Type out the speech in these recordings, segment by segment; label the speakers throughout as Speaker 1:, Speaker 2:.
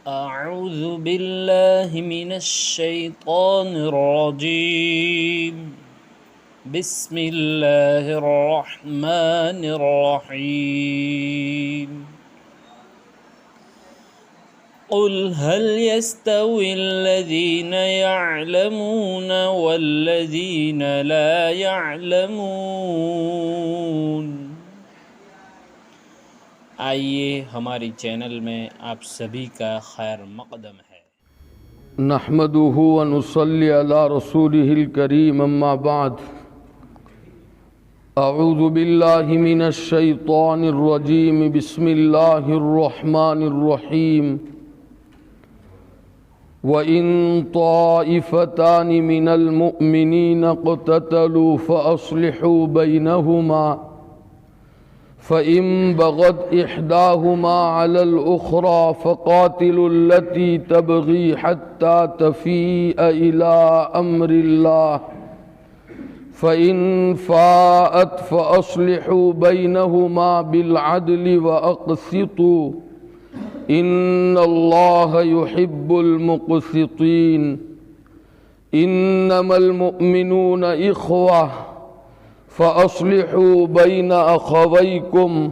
Speaker 1: أعوذ بالله من الشيطان الرجيم. بسم الله الرحمن الرحيم. قل هل يستوي الذين يعلمون والذين لا يعلمون؟ آئیے ہماری چینل میں آپ سبھی کا خیر مقدم ہے۔
Speaker 2: نحمده ونصلي على رسوله الكريم اما بعد اعوذ بالله من الشيطان الرجيم بسم الله الرحمن الرحيم وإن طائفتان من المؤمنين اقتتلوا فأصلحوا بينهما فإن بغت إحداهما على الأخرى فقاتلوا التي تبغي حتى تفيء إلى أمر الله فإن فاءت فأصلحوا بينهما بالعدل وأقسطوا إن الله يحب المقسطين إنما المؤمنون إخوة فأصلحوا بين أخويكم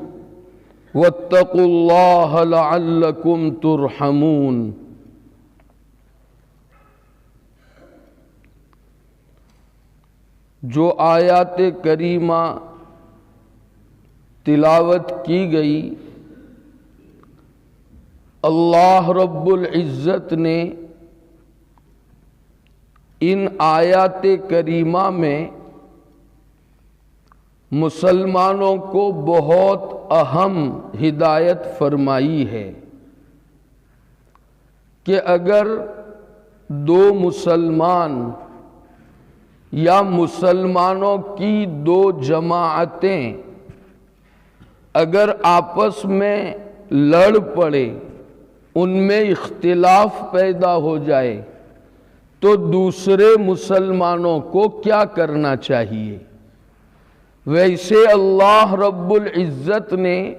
Speaker 2: واتقوا الله لعلكم ترحمون۔ جو آیات کریمہ تلاوت کی گئی، اللہ رب العزت نے ان آیات کریمہ میں مسلمانوں کو بہت اہم ہدایت فرمائی ہے کہ اگر دو مسلمان یا مسلمانوں کی دو جماعتیں اگر آپس میں لڑ پڑے، ان میں اختلاف پیدا ہو جائے، تو دوسرے مسلمانوں کو کیا کرنا چاہیے؟ ویسے اللہ رب العزت نے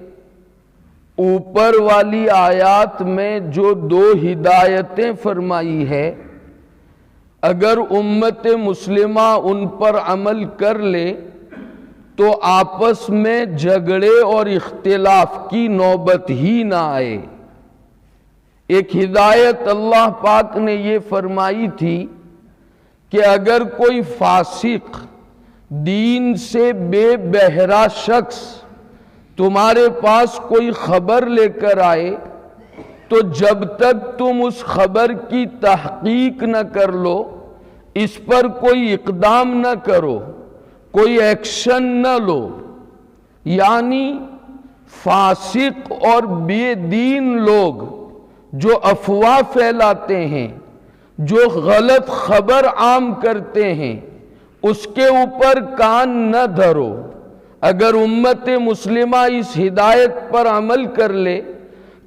Speaker 2: اوپر والی آیات میں جو دو ہدایتیں فرمائی ہے، اگر امت مسلمہ ان پر عمل کر لے تو آپس میں جھگڑے اور اختلاف کی نوبت ہی نہ آئے۔ ایک ہدایت اللہ پاک نے یہ فرمائی تھی کہ اگر کوئی فاسق، دین سے بے بہرا شخص تمہارے پاس کوئی خبر لے کر آئے تو جب تک تم اس خبر کی تحقیق نہ کر لو، اس پر کوئی اقدام نہ کرو، کوئی ایکشن نہ لو، یعنی فاسق اور بے دین لوگ جو افواہ پھیلاتے ہیں، جو غلط خبر عام کرتے ہیں، اس کے اوپر کان نہ دھرو۔ اگر امت مسلمہ اس ہدایت پر عمل کر لے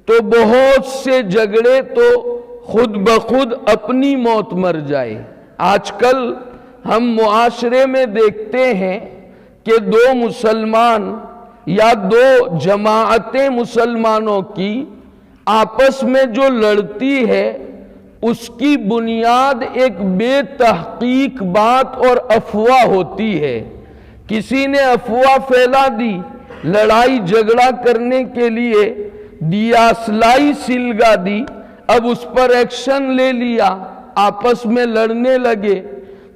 Speaker 2: تو بہت سے جھگڑے تو خود بخود اپنی موت مر جائے۔ آج کل ہم معاشرے میں دیکھتے ہیں کہ دو مسلمان یا دو جماعتیں مسلمانوں کی آپس میں جو لڑتی ہے، اس کی بنیاد ایک بے تحقیق بات اور افواہ ہوتی ہے۔ کسی نے افواہ پھیلا دی، لڑائی جھگڑا کرنے کے لیے دیاسلائی سلگا دی، اب اس پر ایکشن لے لیا، آپس میں لڑنے لگے۔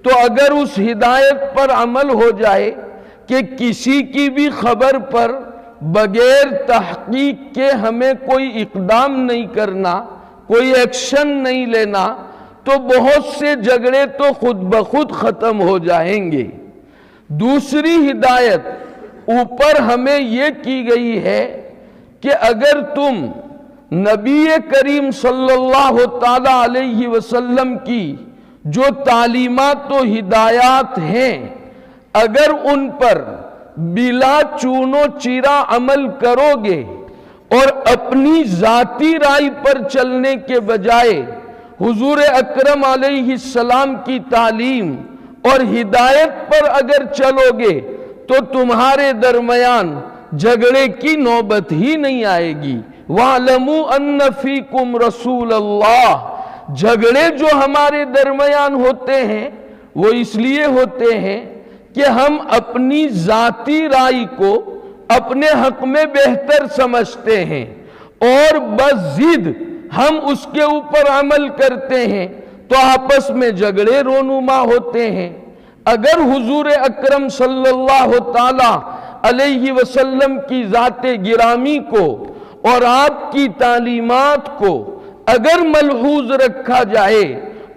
Speaker 2: تو اگر اس ہدایت پر عمل ہو جائے کہ کسی کی بھی خبر پر بغیر تحقیق کے ہمیں کوئی اقدام نہیں کرنا، کوئی ایکشن نہیں لینا، تو بہت سے جھگڑے تو خود بخود ختم ہو جائیں گے۔ دوسری ہدایت اوپر ہمیں یہ کی گئی ہے کہ اگر تم نبی کریم صلی اللہ تعالی علیہ وسلم کی جو تعلیمات و ہدایات ہیں، اگر ان پر بلا چون و چیرا عمل کرو گے اور اپنی ذاتی رائے پر چلنے کے بجائے حضور اکرم علیہ السلام کی تعلیم اور ہدایت پر اگر چلو گے تو تمہارے درمیان جھگڑے کی نوبت ہی نہیں آئے گی، وَاعْلَمُوا أَنَّ فِيكُمْ رَسُولَ اللَّهِ۔ جھگڑے جو ہمارے درمیان ہوتے ہیں وہ اس لیے ہوتے ہیں کہ ہم اپنی ذاتی رائے کو اپنے حق میں بہتر سمجھتے ہیں اور بضد ہم اس کے اوپر عمل کرتے ہیں تو آپس میں جھگڑے رونما ہوتے ہیں۔ اگر حضور اکرم صلی اللہ تعالی علیہ وسلم کی ذات گرامی کو اور آپ کی تعلیمات کو اگر ملحوظ رکھا جائے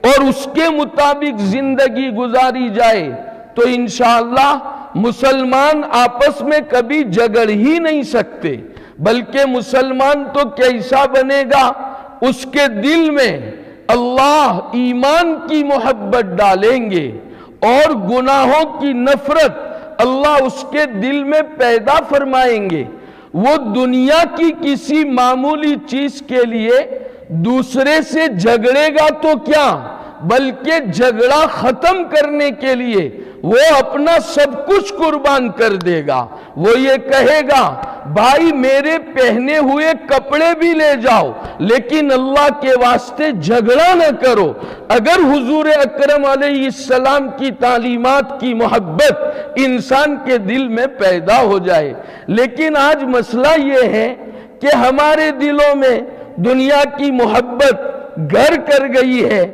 Speaker 2: اور اس کے مطابق زندگی گزاری جائے تو انشاءاللہ مسلمان آپس میں کبھی جھگڑ ہی نہیں سکتے، بلکہ مسلمان تو کیسا بنے گا، اس کے دل میں اللہ ایمان کی محبت ڈالیں گے اور گناہوں کی نفرت اللہ اس کے دل میں پیدا فرمائیں گے۔ وہ دنیا کی کسی معمولی چیز کے لیے دوسرے سے جھگڑے گا تو کیا، بلکہ جھگڑا ختم کرنے کے لیے وہ اپنا سب کچھ قربان کر دے گا۔ وہ یہ کہے گا بھائی میرے پہنے ہوئے کپڑے بھی لے جاؤ لیکن اللہ کے واسطے جھگڑا نہ کرو۔ اگر حضور اکرم علیہ السلام کی تعلیمات کی محبت انسان کے دل میں پیدا ہو جائے، لیکن آج مسئلہ یہ ہے کہ ہمارے دلوں میں دنیا کی محبت گھر کر گئی ہے،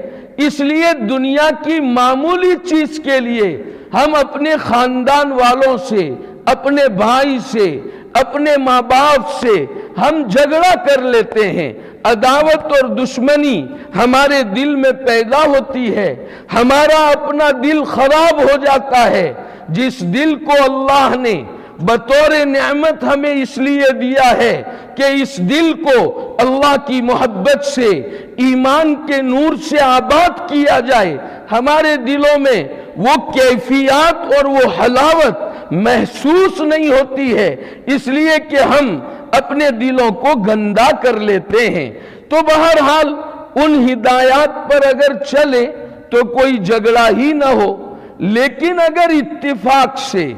Speaker 2: اس لیے دنیا کی معمولی چیز کے لیے ہم اپنے خاندان والوں سے، اپنے بھائی سے، اپنے ماں باپ سے ہم جھگڑا کر لیتے ہیں، عداوت اور دشمنی ہمارے دل میں پیدا ہوتی ہے، ہمارا اپنا دل خراب ہو جاتا ہے۔ جس دل کو اللہ نے بطور نعمت ہمیں اس لیے دیا ہے کہ اس دل کو اللہ کی محبت سے، ایمان کے نور سے آباد کیا جائے، ہمارے دلوں میں وہ کیفیات اور وہ حلاوت محسوس نہیں ہوتی ہے، اس لیے کہ ہم اپنے دلوں کو گندا کر لیتے ہیں۔ تو بہرحال ان ہدایات پر اگر چلے تو کوئی جھگڑا ہی نہ ہو، لیکن اگر اتفاق سے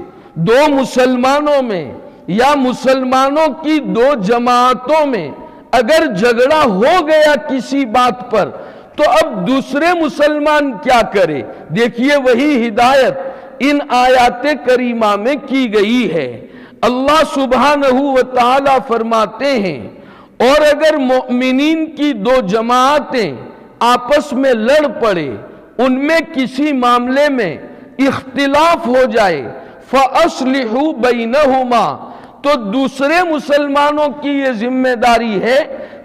Speaker 2: دو مسلمانوں میں یا مسلمانوں کی دو جماعتوں میں اگر جھگڑا ہو گیا کسی بات پر تو اب دوسرے مسلمان کیا کرے؟ دیکھیے وہی ہدایت ان آیات کریمہ میں کی گئی ہے۔ اللہ سبحانہ و تعالی فرماتے ہیں اور اگر مومنین کی دو جماعتیں آپس میں لڑ پڑے، ان میں کسی معاملے میں اختلاف ہو جائے، فَأَصْلِحُوا بَيْنَهُمَا، تو دوسرے مسلمانوں کی یہ ذمہ داری ہے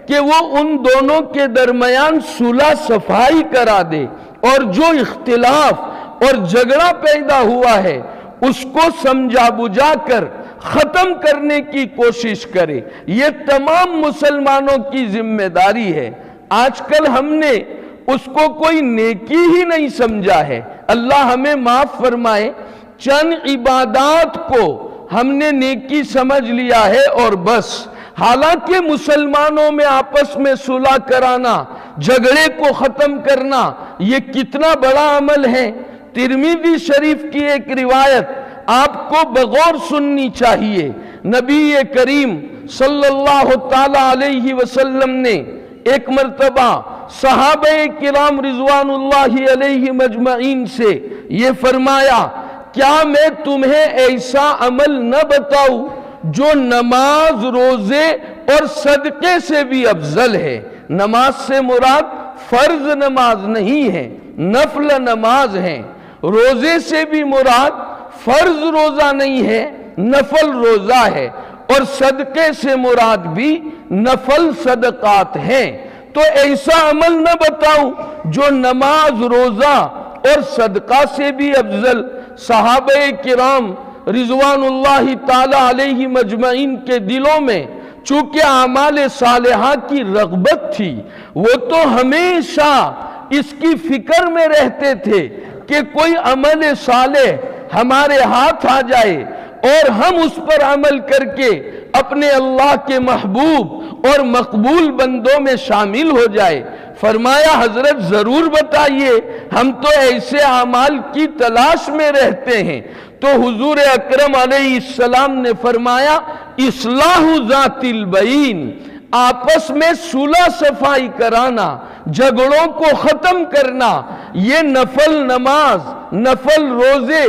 Speaker 2: کہ وہ ان دونوں کے درمیان صلح صفائی کرا دے اور جو اختلاف اور جھگڑا پیدا ہوا ہے اس کو سمجھا بجھا کر ختم کرنے کی کوشش کرے۔ یہ تمام مسلمانوں کی ذمہ داری ہے۔ آج کل ہم نے اس کو کوئی نیکی ہی نہیں سمجھا ہے، اللہ ہمیں معاف فرمائے، چند عبادات کو ہم نے نیکی سمجھ لیا ہے اور بس۔ حالانکہ مسلمانوں میں آپس میں صلح کرانا، جھگڑے کو ختم کرنا، یہ کتنا بڑا عمل ہے۔ ترمذی شریف کی ایک روایت آپ کو بغور سننی چاہیے۔ نبی کریم صلی اللہ تعالی علیہ وسلم نے ایک مرتبہ صحابہ کرام رضوان اللہ علیہ مجمعین سے یہ فرمایا، کیا میں تمہیں ایسا عمل نہ بتاؤں جو نماز، روزے اور صدقے سے بھی افضل ہے؟ نماز سے مراد فرض نماز نہیں ہے، نفل نماز ہے۔ روزے سے بھی مراد فرض روزہ نہیں ہے، نفل روزہ ہے، اور صدقے سے مراد بھی نفل صدقات ہیں۔ تو ایسا عمل نہ بتاؤں جو نماز، روزہ اور صدقہ سے بھی افضل۔ صحابہ کرام رضوان اللہ تعالی علیہ مجمعین کے دلوں میں چونکہ اعمال صالحہ کی رغبت تھی، وہ تو ہمیشہ اس کی فکر میں رہتے تھے کہ کوئی عمل صالح ہمارے ہاتھ آ جائے اور ہم اس پر عمل کر کے اپنے اللہ کے محبوب اور مقبول بندوں میں شامل ہو جائے۔ فرمایا حضرت ضرور بتائیے، ہم تو ایسے اعمال کی تلاش میں رہتے ہیں۔ تو حضور اکرم علیہ السلام نے فرمایا، اصلاح ذات البین، آپس میں صلح صفائی کرانا، جھگڑوں کو ختم کرنا، یہ نفل نماز، نفل روزے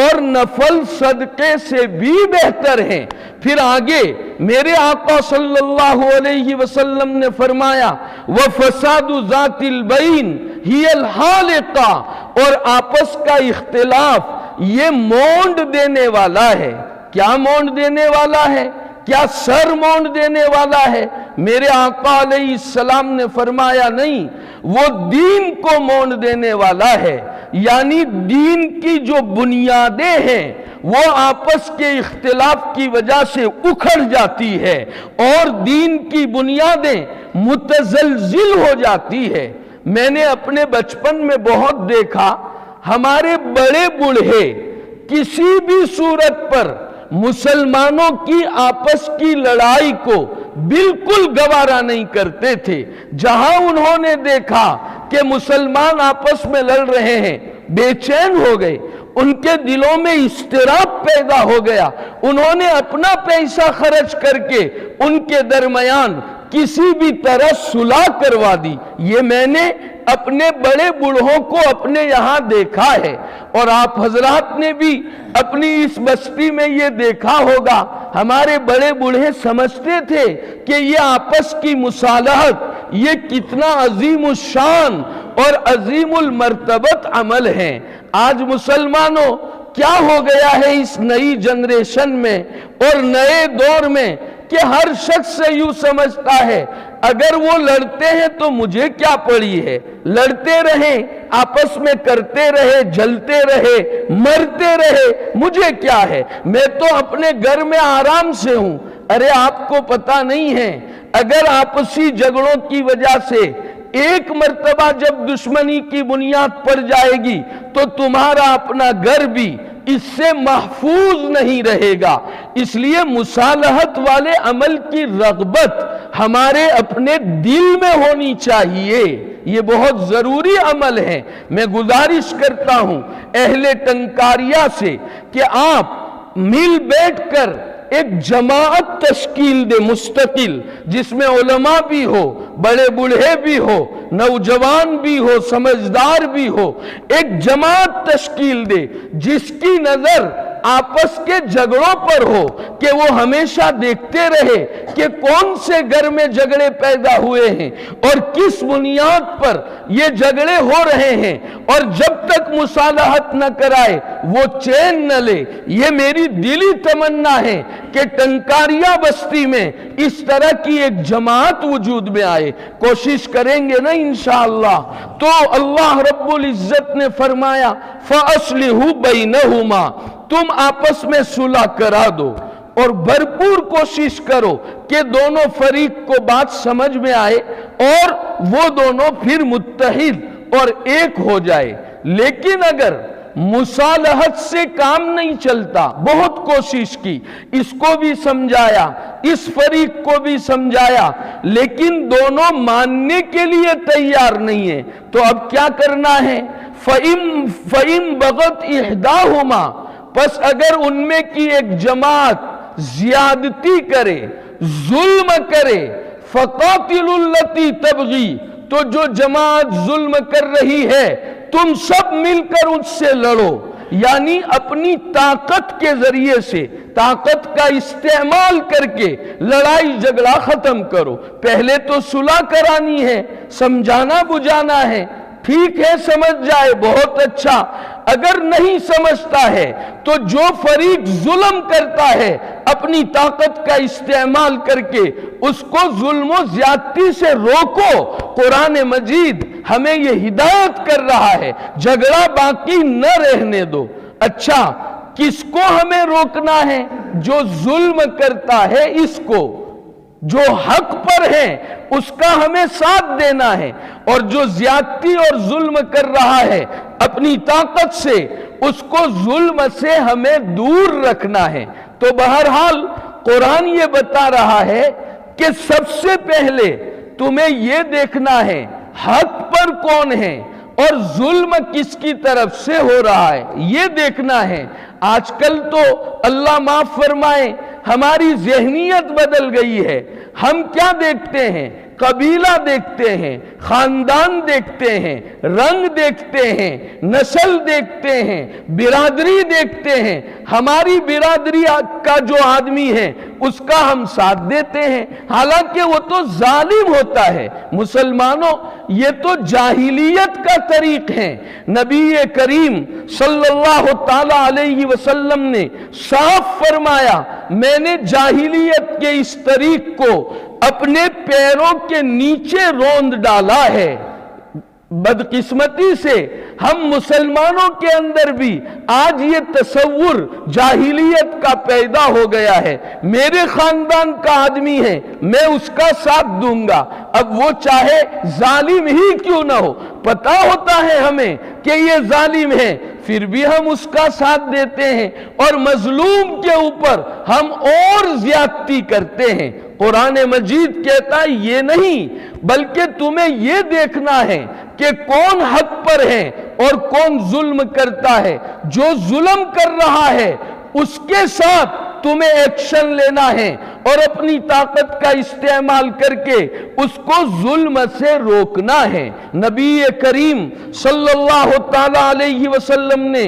Speaker 2: اور نفل صدقے سے بھی بہتر ہیں۔ پھر آگے میرے آقا صلی اللہ علیہ وسلم نے فرمایا وَفَسَادُ ذَاتِ الْبَيْنِ هِيَ الْحَالِقَةُ، اور آپس کا اختلاف یہ مونڈ دینے والا ہے۔ کیا مونڈ دینے والا ہے؟ کیا سر مونڈ دینے والا ہے؟ میرے آقا علیہ السلام نے فرمایا نہیں، وہ دین کو مونڈ دینے والا ہے، یعنی دین کی جو بنیادیں ہیں وہ آپس کے اختلاف کی وجہ سے اکھڑ جاتی ہے اور دین کی بنیادیں متزلزل ہو جاتی ہے۔ میں نے اپنے بچپن میں بہت دیکھا، ہمارے بڑے بوڑھے کسی بھی صورت پر مسلمانوں کی آپس کی لڑائی کو بالکل گوارا نہیں کرتے تھے۔ جہاں انہوں نے دیکھا کہ مسلمان آپس میں لڑ رہے ہیں، بے چین ہو گئے، ان کے دلوں میں اضطراب پیدا ہو گیا، انہوں نے اپنا پیسہ خرچ کر کے ان کے درمیان کسی بھی طرح صلح کروا دی۔ یہ میں نے اپنے بڑے بوڑھوں کو اپنے یہاں دیکھا ہے، اور آپ حضرات نے بھی اپنی اس بستی میں یہ دیکھا ہوگا۔ ہمارے بڑے بوڑھے سمجھتے تھے کہ یہ آپس کی مصالحت یہ کتنا عظیم الشان اور عظیم المرتبت عمل ہے۔ آج مسلمانوں کیا ہو گیا ہے اس نئی جنریشن میں اور نئے دور میں کہ ہر شخص سے یوں سمجھتا ہے اگر وہ لڑتے ہیں تو مجھے کیا پڑی ہے، لڑتے رہیں، آپس میں کرتے رہے، جلتے رہے، مرتے رہے، مجھے کیا ہے، میں تو اپنے گھر میں آرام سے ہوں۔ ارے آپ کو پتہ نہیں ہے، اگر آپسی جھگڑوں کی وجہ سے ایک مرتبہ جب دشمنی کی بنیاد پڑ جائے گی تو تمہارا اپنا گھر بھی اس سے محفوظ نہیں رہے گا۔ اس لیے مصالحت والے عمل کی رغبت ہمارے اپنے دل میں ہونی چاہیے، یہ بہت ضروری عمل ہے۔ میں گزارش کرتا ہوں اہل ٹنکاریہ سے کہ آپ مل بیٹھ کر ایک جماعت تشکیل دے مستقل، جس میں علماء بھی ہو، بڑے بوڑھے بھی ہو، نوجوان بھی ہو، سمجھدار بھی ہو، ایک جماعت تشکیل دے جس کی نظر آپس کے جھگڑوں پر ہو کہ وہ ہمیشہ دیکھتے رہے کہ کون سے گھر میں جھگڑے پیدا ہوئے ہیں اور کس بنیاد پر یہ جھگڑے ہو رہے ہیں، اور جب تک مصالحت نہ کرائے وہ چین نہ لے۔ یہ میری دلی تمنا ہے کہ ٹنکاریہ بستی میں اس طرح کی ایک جماعت وجود میں آئے، کوشش کریں گے نا انشاءاللہ۔ تو اللہ رب العزت نے فرمایا فَأَصْلِحُوا بَيْنَهُمَا، تم آپس میں صلح کرا دو اور بھرپور کوشش کرو کہ دونوں فریق کو بات سمجھ میں آئے اور وہ دونوں پھر متحد اور ایک ہو جائے۔ لیکن اگر مصالحت سے کام نہیں چلتا، بہت کوشش کی، اس کو بھی سمجھایا، اس فریق کو بھی سمجھایا، لیکن دونوں ماننے کے لیے تیار نہیں ہیں، تو اب کیا کرنا ہے؟ فَإِن بَغَتْ إِحْدَاهُمَا، پس اگر ان میں کی ایک جماعت زیادتی کرے، ظلم کرے، فَقَاتِلُوا الَّتِي تَبْغِي، تو جو جماعت ظلم کر رہی ہے تم سب مل کر ان سے لڑو، یعنی اپنی طاقت کے ذریعے سے، طاقت کا استعمال کر کے لڑائی جھگڑا ختم کرو۔ پہلے تو صلح کرانی ہے، سمجھانا بجھانا ہے، ٹھیک ہے سمجھ جائے بہت اچھا، اگر نہیں سمجھتا ہے تو جو فریق ظلم کرتا ہے اپنی طاقت کا استعمال کر کے اس کو ظلم و زیادتی سے روکو۔ قرآن مجید ہمیں یہ ہدایت کر رہا ہے، جھگڑا باقی نہ رہنے دو۔ اچھا، کس کو ہمیں روکنا ہے؟ جو ظلم کرتا ہے اس کو، جو حق پر ہے اس کا ہمیں ساتھ دینا ہے، اور جو زیادتی اور ظلم کر رہا ہے اپنی طاقت سے اس کو ظلم سے ہمیں دور رکھنا ہے۔ تو بہرحال قرآن یہ بتا رہا ہے کہ سب سے پہلے تمہیں یہ دیکھنا ہے حق پر کون ہے اور ظلم کس کی طرف سے ہو رہا ہے، یہ دیکھنا ہے۔ آج کل تو اللہ معاف فرمائے ہماری ذہنیت بدل گئی ہے. ہم کیا دیکھتے ہیں؟ قبیلہ دیکھتے ہیں، خاندان دیکھتے ہیں، رنگ دیکھتے ہیں، نسل دیکھتے ہیں، برادری دیکھتے ہیں. ہماری برادری کا جو آدمی ہے اس کا ہم ساتھ دیتے ہیں، حالانکہ وہ تو ظالم ہوتا ہے. مسلمانوں، یہ تو جاہلیت کا طریق ہے. نبی کریم صلی اللہ تعالی علیہ وسلم نے صاف فرمایا، میں نے جاہلیت کے اس طریق کو اپنے پیروں کے نیچے روند ڈالا ہے. بدقسمتی سے ہم مسلمانوں کے اندر بھی آج یہ تصور جاہلیت کا پیدا ہو گیا ہے. میرے خاندان کا آدمی ہے، میں اس کا ساتھ دوں گا، اب وہ چاہے ظالم ہی کیوں نہ ہو. پتہ ہوتا ہے ہمیں کہ یہ ظالم ہے، پھر بھی ہم اس کا ساتھ دیتے ہیں اور مظلوم کے اوپر ہم اور زیادتی کرتے ہیں. قرآن مجید کہتا ہے یہ نہیں، بلکہ تمہیں یہ دیکھنا ہے کہ کون حق پر ہے اور کون ظلم کرتا ہے. جو ظلم کر رہا ہے اس کے ساتھ تمہیں ایکشن لینا ہے اور اپنی طاقت کا استعمال کر کے اس کو ظلم سے روکنا ہے. نبی کریم صلی اللہ تعالی علیہ وسلم نے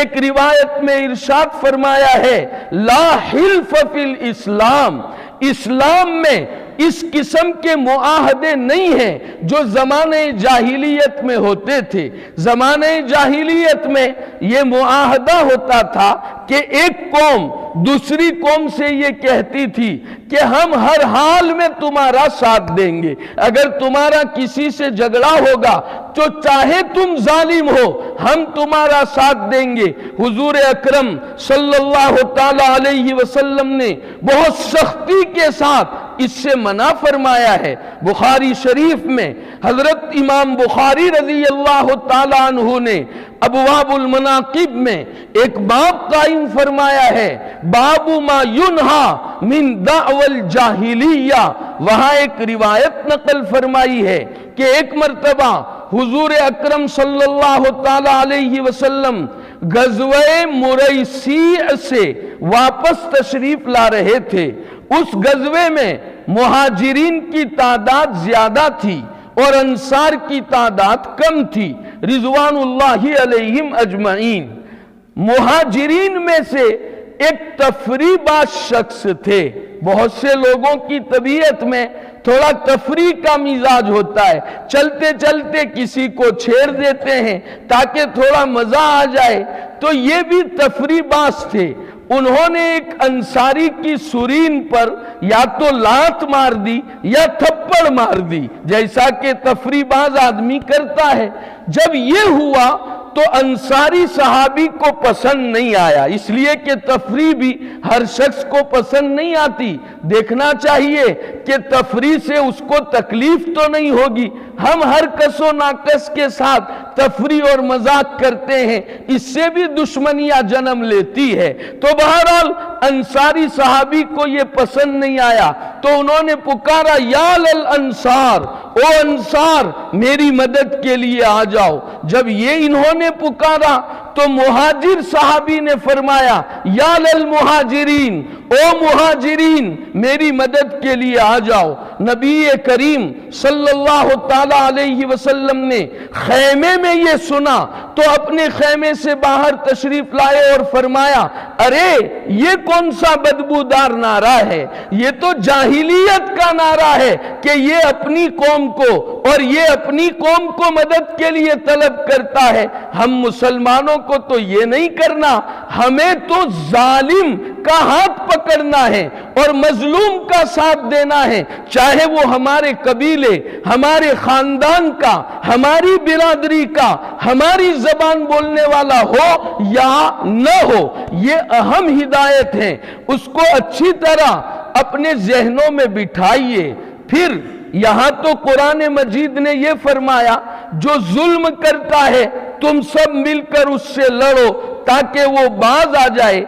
Speaker 2: ایک روایت میں ارشاد فرمایا ہے، لا حلف فی الاسلام، اسلام میں اس قسم کے معاہدے نہیں ہیں جو زمانے جاہلیت میں ہوتے تھے. زمانے جاہلیت میں یہ معاہدہ ہوتا تھا کہ ایک قوم دوسری قوم سے یہ کہتی تھی کہ ہم ہر حال میں تمہارا ساتھ دیں گے، اگر تمہارا کسی سے جھگڑا ہوگا تو چاہے تم ظالم ہو ہم تمہارا ساتھ دیں گے. حضور اکرم صلی اللہ تعالی علیہ وسلم نے بہت سختی کے ساتھ اس سے منع فرمایا ہے. بخاری شریف میں حضرت امام بخاری رضی اللہ تعالی عنہ نے ابواب المناقب میں ایک باب قائم فرمایا ہے، باب ما ینہا من دعو الجاہلیہ. وہاں ایک روایت نقل فرمائی ہے کہ ایک مرتبہ حضور اکرم صلی اللہ تعالی علیہ وسلم غزوہ مریسیع سے واپس تشریف لا رہے تھے. اس غزوے میں مہاجرین کی تعداد زیادہ تھی اور انصار کی تعداد کم تھی رضوان اللہ علیہم اجمعین. مہاجرین میں سے ایک تفریح باز شخص تھے. بہت سے لوگوں کی طبیعت میں تھوڑا تفریح کا مزاج ہوتا ہے، چلتے چلتے کسی کو چھیڑ دیتے ہیں تاکہ تھوڑا مزہ آ جائے. تو یہ بھی تفریح باز تھے. انہوں نے ایک انصاری کی سرین پر یا تو لات مار دی یا تھپڑ مار دی، جیسا کہ تفریح باز آدمی کرتا ہے. جب یہ ہوا تو انصاری صحابی کو پسند نہیں آیا، اس لیے کہ تفریح بھی ہر شخص کو پسند نہیں آتی. دیکھنا چاہیے کہ تفریح سے اس کو تکلیف تو نہیں ہوگی. ہم ہر کس و ناقص کے ساتھ تفریح اور مذاق کرتے ہیں، اس سے بھی دشمنیاں جنم لیتی ہے. تو بہرحال انصاری صحابی کو یہ پسند نہیں آیا تو انہوں نے پکارا، یا للانصار، او انصار میری مدد کے لیے آ جاؤ. جب یہ انہوں نے پکارا تو مہاجر صحابی نے فرمایا، یا للمہاجرین، او مہاجرین میری مدد کے لیے آ جاؤ. نبی کریم صلی اللہ تعالی علیہ وسلم نے خیمے میں یہ سنا تو اپنے خیمے سے باہر تشریف لائے اور فرمایا، ارے یہ کون سا بدبودار نعرہ ہے؟ یہ تو جاہلیت کا نعرہ ہے کہ یہ اپنی قوم کو اور یہ اپنی قوم کو مدد کے لیے طلب کرتا ہے. ہم مسلمانوں کو تو یہ نہیں کرنا، ہمیں تو ظالم کا ہاتھ پکڑنا ہے اور مظلوم کا ساتھ دینا ہے، چاہے وہ ہمارے قبیلے، ہمارے خاندان کا، ہماری برادری کا، ہماری زبان بولنے والا ہو یا نہ ہو. یہ اہم ہدایت ہے، اس کو اچھی طرح اپنے ذہنوں میں بٹھائیے. پھر یہاں تو قرآن مجید نے یہ فرمایا، جو ظلم کرتا ہے تم سب مل کر اس سے لڑو تاکہ وہ باز آ جائے.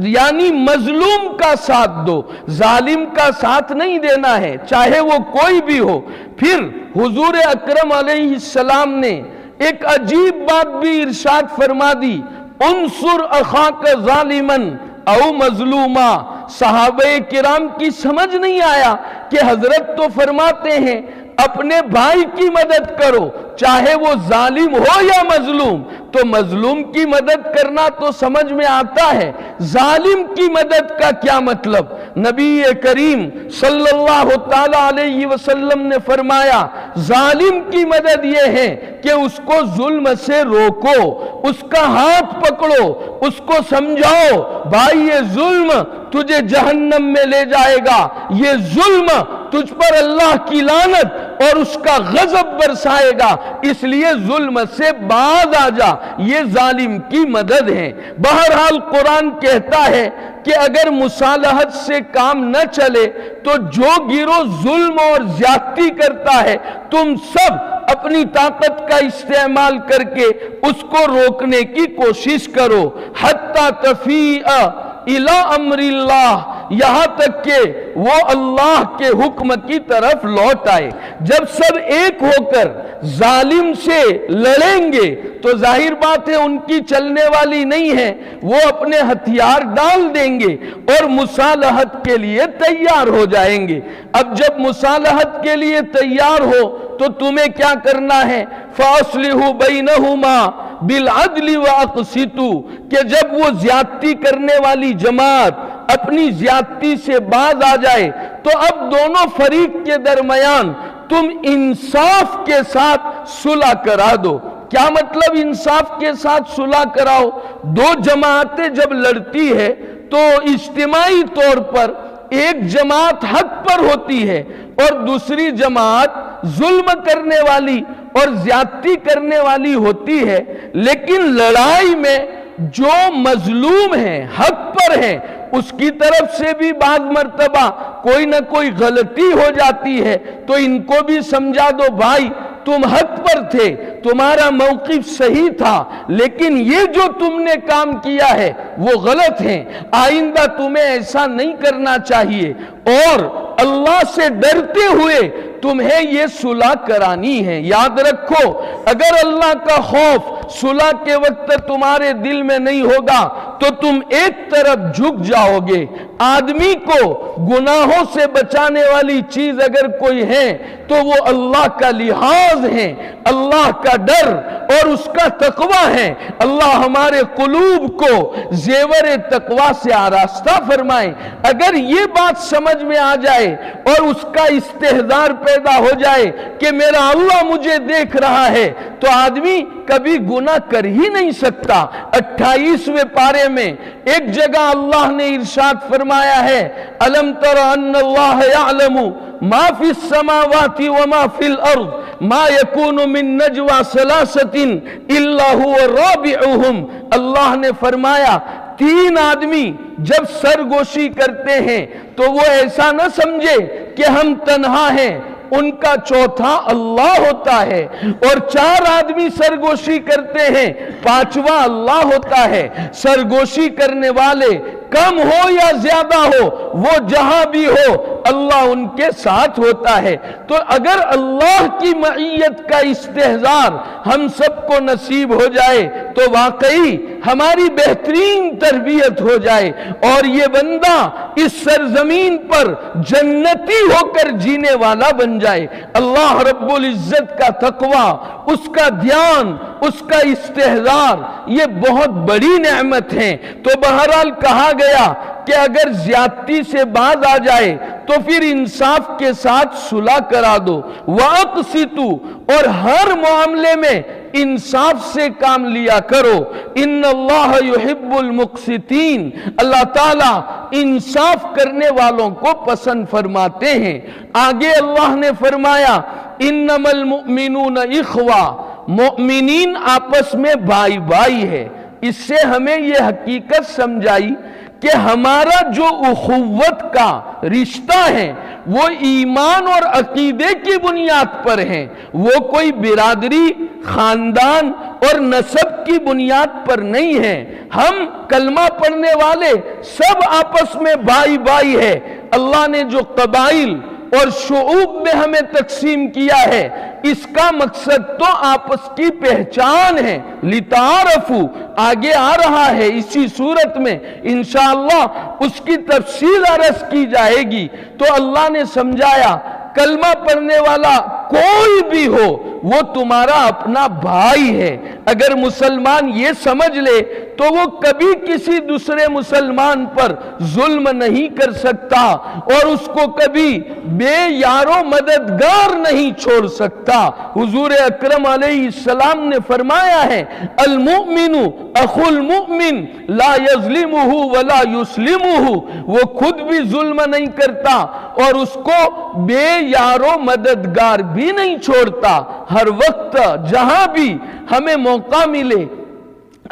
Speaker 2: یعنی مظلوم کا ساتھ دو، ظالم کا ساتھ نہیں دینا ہے، چاہے وہ کوئی بھی ہو. پھر حضور اکرم علیہ السلام نے ایک عجیب بات بھی ارشاد فرما دی، انصر اخاک ظالما او مظلوما. صحابہ کرام کی سمجھ نہیں آیا کہ حضرت تو فرماتے ہیں اپنے بھائی کی مدد کرو چاہے وہ ظالم ہو یا مظلوم. تو مظلوم کی مدد کرنا تو سمجھ میں آتا ہے، ظالم کی مدد کا کیا مطلب؟ نبی کریم صلی اللہ تعالی علیہ وسلم نے فرمایا ظالم کی مدد یہ ہے کہ اس کو ظلم سے روکو، اس کا ہاتھ پکڑو، اس کو سمجھاؤ بھائی یہ ظلم تجھے جہنم میں لے جائے گا، یہ ظلم تجھ پر اللہ کی لعنت اور اس کا غضب برسائے گا، اس لیے ظلم سے باز آ جا. یہ ظالم کی مدد ہے. بہرحال قرآن کہتا ہے کہ اگر مصالحت سے کام نہ چلے تو جو گروہ ظلم اور زیادتی کرتا ہے تم سب اپنی طاقت کا استعمال کر کے اس کو روکنے کی کوشش کرو. حتی تفیء الی امر اللہ، یہاں تک کہ وہ اللہ کے حکم کی طرف لوٹ آئے. جب سب ایک ہو کر ظالم سے لڑیں گے تو ظاہر بات ہے ان کی چلنے والی نہیں ہے، وہ اپنے ہتھیار ڈال دیں گے اور مصالحت کے لیے تیار ہو جائیں گے. اب جب مصالحت کے لیے تیار ہو تو تمہیں کیا کرنا ہے؟ فَأَصْلِحُوا بَيْنَهُمَا بِالْعَدْلِ وَأَقْسِطُوا، کہ جب وہ زیادتی کرنے والی جماعت اپنی زیادتی سے باز آ جائے تو اب دونوں فریق کے درمیان تم انصاف کے ساتھ صلح کرا دو. کیا مطلب انصاف کے ساتھ صلح کراؤ؟ دو جماعتیں جب لڑتی ہے تو اجتماعی طور پر ایک جماعت حق پر ہوتی ہے اور دوسری جماعت ظلم کرنے والی اور زیادتی کرنے والی ہوتی ہے، لیکن لڑائی میں جو مظلوم ہے حق پر ہے اس کی طرف سے بھی بعض مرتبہ کوئی نہ کوئی غلطی ہو جاتی ہے تو ان کو بھی سمجھا دو بھائی تم حق پر تھے، تمہارا موقف صحیح تھا، لیکن یہ جو تم نے کام کیا ہے وہ غلط ہے، آئندہ تمہیں ایسا نہیں کرنا چاہیے اور اللہ سے ڈرتے ہوئے تمہیں یہ صلح کرانی ہے. یاد رکھو اگر اللہ کا خوف صلح کے وقت تمہارے دل میں نہیں ہوگا تو تم ایک طرف جھک جاؤ گے. آدمی کو گناہوں سے بچانے والی چیز اگر کوئی ہے تو وہ اللہ کا لحاظ ہے، اللہ کا ڈر اور اس کا تقوی ہے. اللہ ہمارے قلوب کو زیور تقوی سے آراستہ فرمائے. اگر یہ بات سمجھ میں آ جائے اور اس کا استحضار پیدا ہو جائے کہ میرا اللہ مجھے دیکھ رہا ہے تو آدمی کبھی گناہ کر ہی نہیں سکتا. 28ویں پارے میں ایک جگہ اللہ نے ارشاد فرمایا ہے الم تر ان اللہ یعلم ما فی السماوات وما فی الارض ما یکون من نجوى ثلاثة الا هو رابعهم. اللہ نے فرمایا 3 آدمی جب سرگوشی کرتے ہیں تو وہ ایسا نہ سمجھے کہ ہم تنہا ہیں، ان کا چوتھا اللہ ہوتا ہے. اور 4 آدمی سرگوشی کرتے ہیں، 5واں اللہ ہوتا ہے. سرگوشی کرنے والے کم ہو یا زیادہ ہو وہ جہاں بھی ہو اللہ ان کے ساتھ ہوتا ہے. تو اگر اللہ کی معیت کا استحضار ہم سب کو نصیب ہو جائے تو واقعی ہماری بہترین تربیت ہو جائے اور یہ بندہ اس سرزمین پر جنتی ہو کر جینے والا بن جائے. اللہ رب العزت کا تقوی، اس کا دھیان، اس کا استحضار یہ بہت بڑی نعمت ہے. تو بہرحال کہا گیا کہ اگر زیادتی سے باز آ جائے تو پھر انصاف کے ساتھ صلح کرا دو. وَأَقْسِطُوا، اور ہر معاملے میں انصاف سے کام لیا کرو. ان اللہ یحب المقسطین، اللہ تعالیٰ انصاف کرنے والوں کو پسند فرماتے ہیں. آگے اللہ نے فرمایا انما المؤمنون اخوہ، مومنین آپس میں بھائی بھائی ہے. اس سے ہمیں یہ حقیقت سمجھائی کہ ہمارا جو اخوت کا رشتہ ہے وہ ایمان اور عقیدے کی بنیاد پر ہے، وہ کوئی برادری، خاندان اور نسب کی بنیاد پر نہیں ہے. ہم کلمہ پڑھنے والے سب آپس میں بھائی بھائی ہے. اللہ نے جو قبائل اور شعوب میں ہمیں تقسیم کیا ہے اس کا مقصد تو آپس کی پہچان ہے. لتعارفوا آگے آ رہا ہے اسی صورت میں انشاءاللہ اس کی تفصیل عرض کی جائے گی. تو اللہ نے سمجھایا کلمہ پڑھنے والا کوئی بھی ہو وہ تمہارا اپنا بھائی ہے. اگر مسلمان یہ سمجھ لے تو وہ کبھی کسی دوسرے مسلمان پر ظلم نہیں کر سکتا اور اس کو کبھی بے یار و مددگار نہیں چھوڑ سکتا. حضور اکرم علیہ السلام نے فرمایا ہے المؤمن اخو المؤمن لا یظلمہ ولا یسلمہ. وہ خود بھی ظلم نہیں کرتا اور اس کو بے یار و مددگار بھی نہیں چھوڑتا. ہر وقت جہاں بھی ہمیں موقع ملے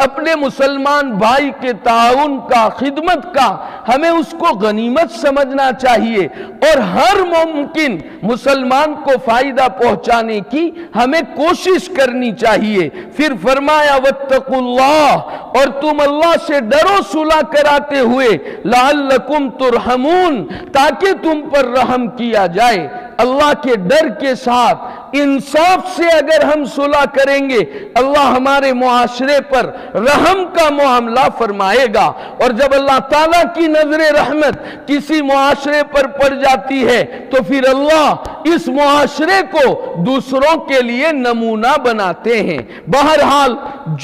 Speaker 2: اپنے مسلمان بھائی کے تعاون کا خدمت کا ہمیں اس کو غنیمت سمجھنا چاہیے اور ہر ممکن مسلمان کو فائدہ پہنچانے کی ہمیں کوشش کرنی چاہیے. پھر فرمایا واتقوا اللہ اور تم اللہ سے ڈرو صلح کراتے ہوئے لعلکم ترحمون تاکہ تم پر رحم کیا جائے. اللہ کے ڈر کے ساتھ انصاف سے اگر ہم صلح کریں گے اللہ ہمارے معاشرے پر رحم کا معاملہ فرمائے گا. اور جب اللہ تعالیٰ کی نظر رحمت کسی معاشرے پر پڑ جاتی ہے تو پھر اللہ اس معاشرے کو دوسروں کے لیے نمونہ بناتے ہیں. بہرحال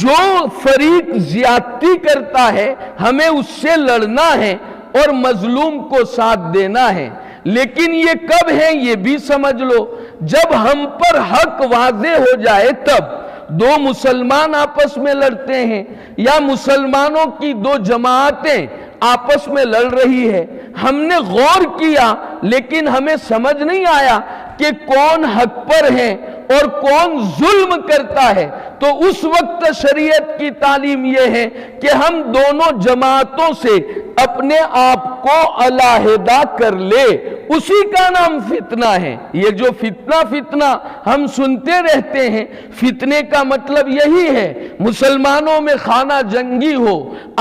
Speaker 2: جو فریق زیادتی کرتا ہے ہمیں اس سے لڑنا ہے اور مظلوم کو ساتھ دینا ہے. لیکن یہ کب ہے یہ بھی سمجھ لو جب ہم پر حق واضح ہو جائے. تب دو مسلمان آپس میں لڑتے ہیں یا مسلمانوں کی دو جماعتیں آپس میں لڑ رہی ہے, ہم نے غور کیا لیکن ہمیں سمجھ نہیں آیا کہ کون حق پر ہے اور کون ظلم کرتا ہے, تو اس وقت شریعت کی تعلیم یہ ہے کہ ہم دونوں جماعتوں سے اپنے آپ کو علیحدہ کر لے. اسی کا نام فتنہ ہے. یہ جو فتنہ ہم سنتے رہتے ہیں, فتنے کا مطلب یہی ہے مسلمانوں میں خانہ جنگی ہو,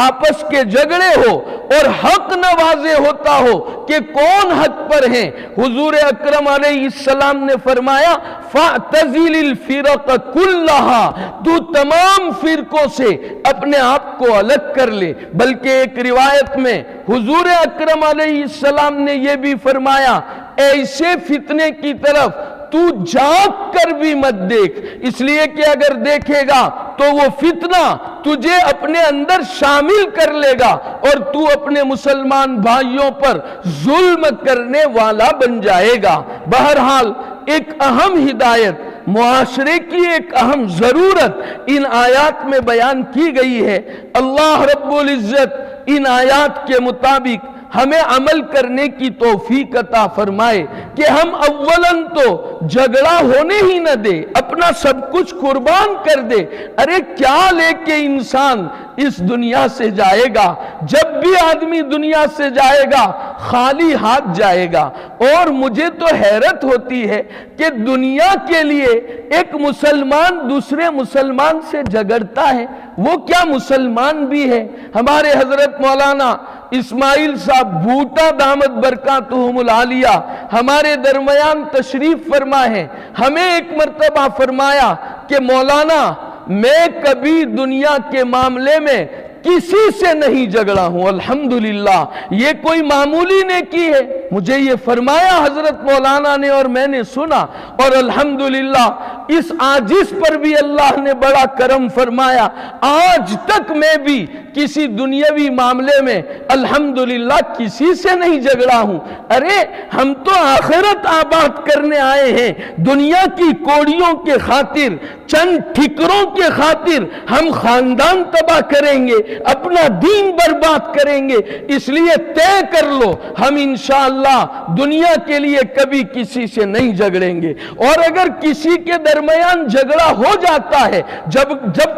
Speaker 2: آپس کے جھگڑے ہو اور حق نہ واضح ہوتا ہو کہ کون حق پر ہیں. حضور اکرم علیہ السلام نے فرمایا فَاعْتَزِلِ الْفِرَقَ كُلَّهَا تو تمام فرقوں سے اپنے آپ کو الگ کر لے. بلکہ ایک روایت میں حضور اکرم علیہ السلام نے یہ بھی فرمایا ایسے فتنے کی طرف تو جھانک کر بھی مت دیکھ, اس لیے کہ اگر دیکھے گا تو وہ فتنہ تجھے اپنے اندر شامل کر لے گا اور تو اپنے مسلمان بھائیوں پر ظلم کرنے والا بن جائے گا. بہرحال ایک اہم ہدایت, معاشرے کی ایک اہم ضرورت ان آیات میں بیان کی گئی ہے. اللہ رب العزت ان آیات کے مطابق ہمیں عمل کرنے کی توفیق عطا فرمائے کہ ہم اولاً تو جھگڑا ہونے ہی نہ دے, اپنا سب کچھ قربان کر دے. ارے کیا لے کے انسان اس دنیا سے جائے گا؟ جب بھی آدمی دنیا سے جائے گا خالی ہاتھ جائے گا. اور مجھے تو حیرت ہوتی ہے کہ دنیا کے لیے ایک مسلمان دوسرے مسلمان سے جھگڑتا ہے, وہ کیا مسلمان بھی ہے؟ ہمارے حضرت مولانا اسماعیل صاحب بھوٹا دامت برکاتہم العالیہ ہمارے درمیان تشریف فرما ہے. ہمیں ایک مرتبہ فرمایا کہ مولانا میں کبھی دنیا کے معاملے میں کسی سے نہیں جھگڑا ہوں, الحمدللہ. یہ کوئی معمولی نیکی ہے؟ مجھے یہ فرمایا حضرت مولانا نے اور میں نے سنا, اور الحمدللہ اس عاجز پر بھی اللہ نے بڑا کرم فرمایا. آج تک میں بھی کسی دنیاوی معاملے میں الحمدللہ کسی سے نہیں جھگڑا ہوں. ارے ہم تو آخرت آباد کرنے آئے ہیں. دنیا کی کوڑیوں کے خاطر, چند ٹھکروں کے خاطر ہم خاندان تباہ کریں گے, اپنا دین برباد کریں گے. اس لیے طے کر لو ہم انشاءاللہ دنیا کے لیے کبھی کسی سے نہیں جھگڑیں گے. اور اگر کسی کے درمیان جھگڑا ہو جاتا ہے، جب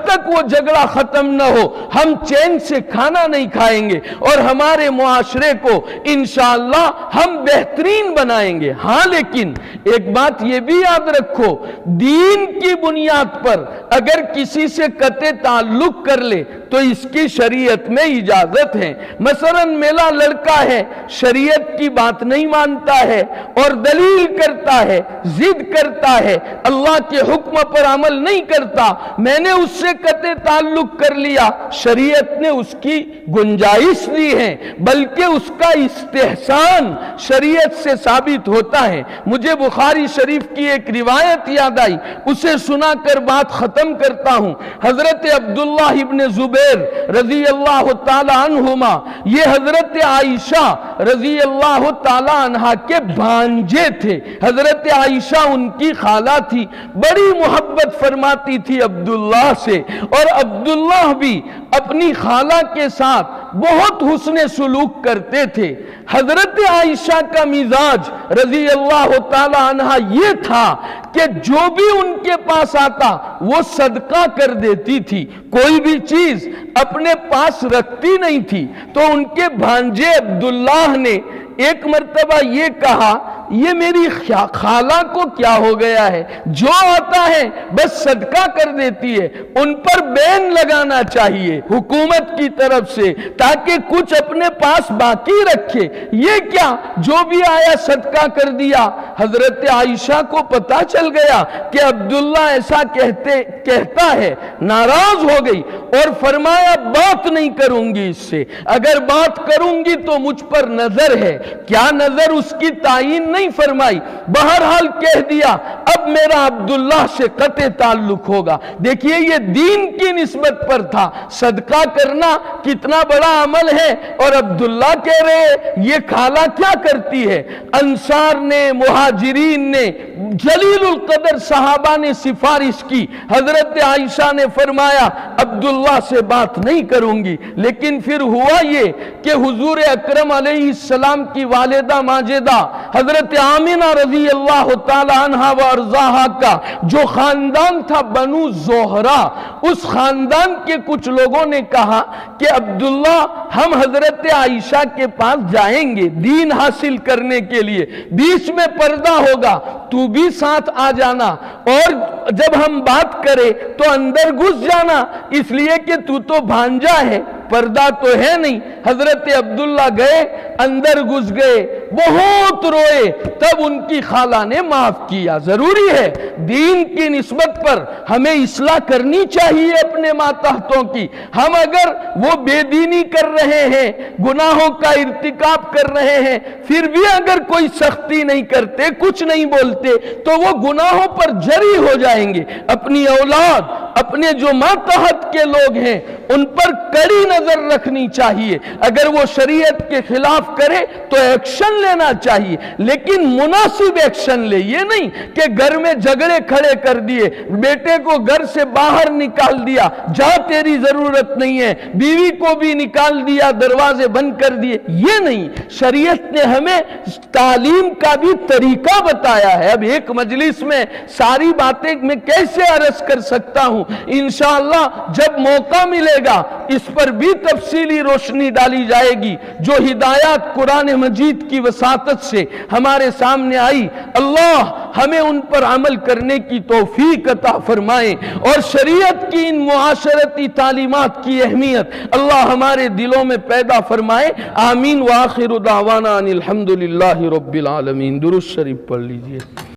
Speaker 2: تک وہ جھگڑا ختم نہ ہو ہم چین سے کھانا نہیں کھائیں گے اور ہمارے معاشرے کو انشاءاللہ ہم بہترین بنائیں گے۔ ہاں لیکن ایک بات یہ بھی یاد رکھو، دین کی بنیاد پر اگر کسی سے قطع تعلق کر لے تو اس کی شریعت میں اجازت ہے۔ مثلا میرا لڑکا ہے، شریعت کی بات نہیں مانتا ہے اور دلیل کرتا ہے، ضد کرتا ہے، اللہ کے حکم پر عمل نہیں کرتا، میں نے اس سے قطع تعلق کر لیا، شریعت نے اس کی گنجائش دی ہے، بلکہ اس کا استحسان شریعت سے ثابت ہوتا ہے۔ مجھے بخاری شریف کی ایک روایت یاد آئی، اسے سنا کر بات ختم کرتا ہوں۔ حضرت عبداللہ ابن زبیر رضی اللہ تعالی عنہما، یہ حضرت عائشہ رضی اللہ تعالی عنہ کے بھانجے تھے۔ حضرت عائشہ ان کی خالہ تھی، بڑی محبت فرماتی تھی عبداللہ سے، اور عبداللہ بھی اپنی خالہ کے ساتھ بہت حسن سلوک کرتے تھے۔ حضرت عائشہ کا مزاج رضی اللہ تعالی عنہ یہ تھا کہ جو بھی ان کے پاس آتا وہ صدقہ کر دیتی تھی، کوئی بھی چیز اپنے پاس رکھتی نہیں تھی۔ تو ان کے بھانجے عبداللہ نے ایک مرتبہ یہ کہا، یہ میری خالہ کو کیا ہو گیا ہے، جو آتا ہے بس صدقہ کر دیتی ہے، ان پر بین لگانا چاہیے حکومت کی طرف سے تاکہ کچھ اپنے پاس باقی رکھے، یہ کیا جو بھی آیا صدقہ کر دیا۔ حضرت عائشہ کو پتہ چل گیا کہ عبداللہ ایسا کہتا ہے، ناراض ہو گئی اور فرمایا بات نہیں کروں گی اس سے، اگر بات کروں گی تو مجھ پر نظر ہے۔ کیا نظر اس کی تعین نہیں فرمائی، بہرحال کہہ دیا اب میرا عبداللہ سے قطع تعلق ہوگا۔ دیکھیے یہ دین کی نسبت پر تھا، صدقہ کرنا کتنا بڑا عمل ہے، اور عبداللہ کہہ رہے یہ خالہ کیا کرتی ہے۔ انصار نے، مہاجرین نے، جلیل القدر صحابہ نے سفارش کی، حضرت عائشہ نے فرمایا عبداللہ سے بات نہیں کروں گی۔ لیکن پھر ہوا یہ کہ حضور اکرم علیہ السلام کی والدہ ماجدہ حضرت آمنہ رضی اللہ تعالی عنہ و ارضاہا کا جو خاندان تھا بنو زہرہ، اس خاندان کے کچھ لوگوں نے کہا کہ عبداللہ ہم حضرت عائشہ کے پاس جائیں گے دین حاصل کرنے کے لیے، بیچ میں پردہ ہوگا، تو بھی ساتھ آ جانا، اور جب ہم بات کریں تو اندر گھس جانا، اس لیے کہ تو بھانجا ہے، پردہ تو ہے نہیں۔ حضرت عبداللہ گئے، اندر گھس گئے، بہت روئے، تب ان کی خالہ نے معاف کیا۔ ضروری ہے دین کی نسبت پر ہمیں اصلاح کرنی چاہیے اپنے ماتحتوں کی۔ ہم اگر وہ بے دینی کر رہے ہیں، گناہوں کا ارتکاب کر رہے ہیں، پھر بھی اگر کوئی سختی نہیں کرتے، کچھ نہیں بولتے، تو وہ گناہوں پر جری ہو جائیں گے۔ اپنی اولاد، اپنے جو ماتحت کے لوگ ہیں ان پر کڑی نظر رکھنی چاہیے، اگر وہ شریعت کے خلاف کرے تو ایکشن لینا چاہیے، لیکن مناسب ایکشن لے، یہ نہیں کہ گھر میں جھگڑے کھڑے کر دیے، بیٹے کو گھر سے باہر نکال دیا، جا تیری ضرورت نہیں ہے، بیوی کو بھی نکال دیا، دروازے بند کر دیے، یہ نہیں۔ شریعت نے ہمیں تعلیم کا بھی طریقہ بتایا ہے۔ اب ایک مجلس میں ساری باتیں میں کیسے عرض کر سکتا ہوں، انشاءاللہ جب موقع ملے گا اس پر بھی تفصیلی روشنی ڈالی جائے گی۔ جو ہدایات قرآن مجید کی وساطت سے ہمارے سامنے آئی، اللہ ہمیں ان پر عمل کرنے کی توفیق عطا فرمائے، اور شریعت کی ان معاشرتی تعلیمات کی اہمیت اللہ ہمارے دلوں میں پیدا فرمائے۔ آمین۔ وآخر دعوانا ان الحمدللہ رب العالمین۔ درود شریف پڑھ لیجئے۔